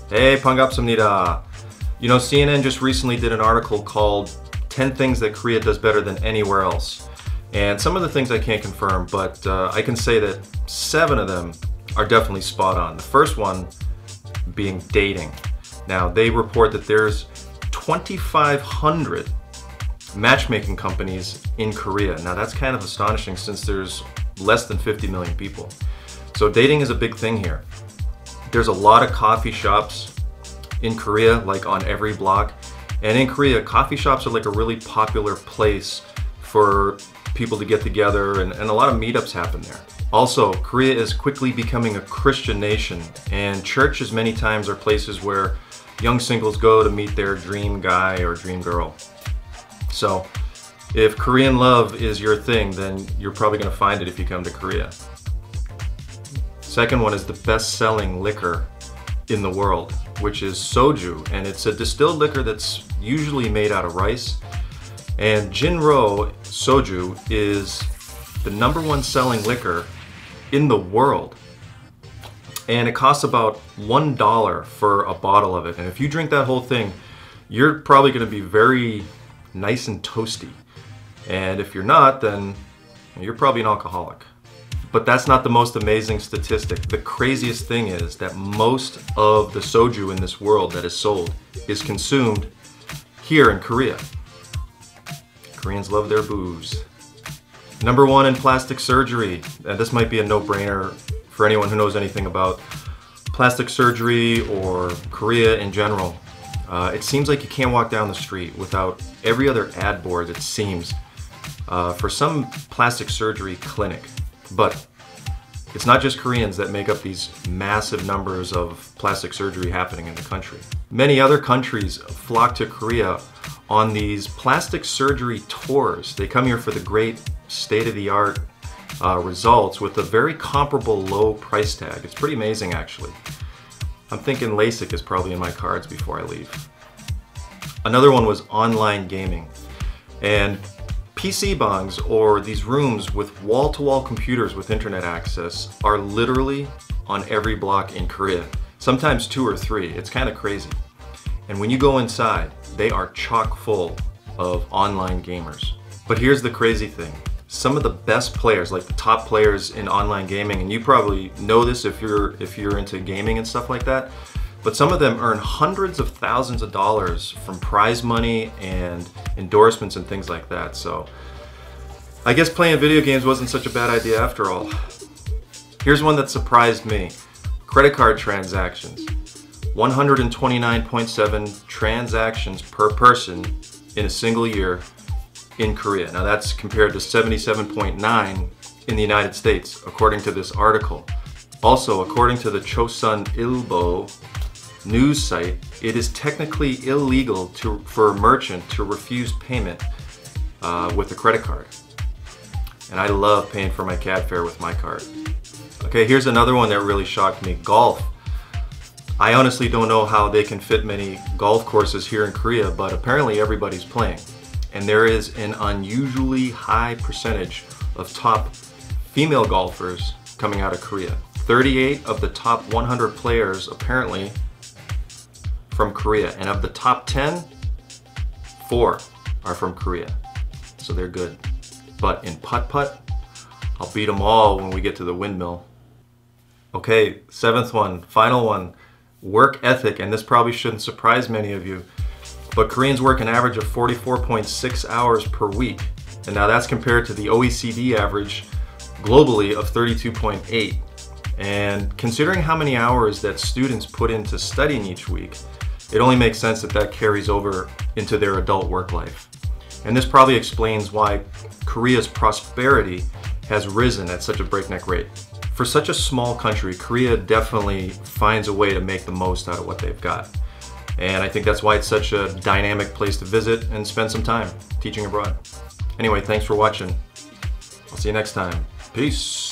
Hey, 반갑습니다. You know, CNN just recently did an article called 10 Things That Korea Does Better Than Anywhere Else. And some of the things I can't confirm, but I can say that 7 of them are definitely spot on. The first one being dating. Now, they report that there's 2,500 matchmaking companies in Korea. Now, that's kind of astonishing since there's less than 50 million people. So dating is a big thing here. There's a lot of coffee shops in Korea, like on every block. And in Korea, coffee shops are like a really popular place for people to get together, and a lot of meetups happen there. Also, Korea is quickly becoming a Christian nation, and churches many times are places where young singles go to meet their dream guy or dream girl. So if Korean love is your thing, then you're probably going to find it if you come to Korea. Second one is the best-selling liquor in the world, which is soju, and it's a distilled liquor that's usually made out of rice. And Jinro soju is the #1 selling liquor in the world, and it costs about $1 for a bottle of it. And if you drink that whole thing, you're probably going to be very nice and toasty. And if you're not, then you're probably an alcoholic. But that's not the most amazing statistic. The craziest thing is that most of the soju in this world that is sold is consumed here in Korea. Koreans love their booze. #1 in plastic surgery. And this might be a no-brainer for anyone who knows anything about plastic surgery or Korea in general. It seems like you can't walk down the street without every other ad board, it seems, for some plastic surgery clinic. But it's not just Koreans that make up these massive numbers of plastic surgery happening in the country. Many other countries flock to Korea on these plastic surgery tours. They come here for the great state-of-the-art results with a very comparable low price tag. It's pretty amazing, actually. I'm thinking LASIK is probably in my cards before I leave. Another one was online gaming. And PC bangs, or these rooms with wall-to-wall computers with internet access, are literally on every block in Korea. Sometimes 2 or 3. It's kind of crazy. And when you go inside, they are chock full of online gamers. But here's the crazy thing. Some of the best players, like the top players in online gaming, and you probably know this if you're into gaming and stuff like that, but some of them earn hundreds of thousands of dollars from prize money and endorsements and things like that. So I guess playing video games wasn't such a bad idea after all. Here's one that surprised me. Credit card transactions. 129.7 transactions per person in a single year in Korea. Now that's compared to 77.9 in the United States, according to this article. Also, according to the Chosun Ilbo news site, it is technically illegal for a merchant to refuse payment with a credit card. And I love paying for my cab fare with my card. Okay, here's another one that really shocked me. Golf. I honestly don't know how they can fit many golf courses here in Korea, but apparently everybody's playing. And there is an unusually high percentage of top female golfers coming out of Korea. 38 of the top 100 players apparently from Korea, and of the top 10, 4 are from Korea. So they're good. But in putt-putt, I'll beat them all when we get to the windmill. Okay, 7th one, final one. Work ethic, and this probably shouldn't surprise many of you, but Koreans work an average of 44.6 hours per week. And now that's compared to the OECD average globally of 32.8. And considering how many hours that students put into studying each week, it only makes sense that that carries over into their adult work life. And this probably explains why Korea's prosperity has risen at such a breakneck rate. For such a small country, Korea definitely finds a way to make the most out of what they've got. And I think that's why it's such a dynamic place to visit and spend some time teaching abroad. Anyway, thanks for watching. I'll see you next time. Peace.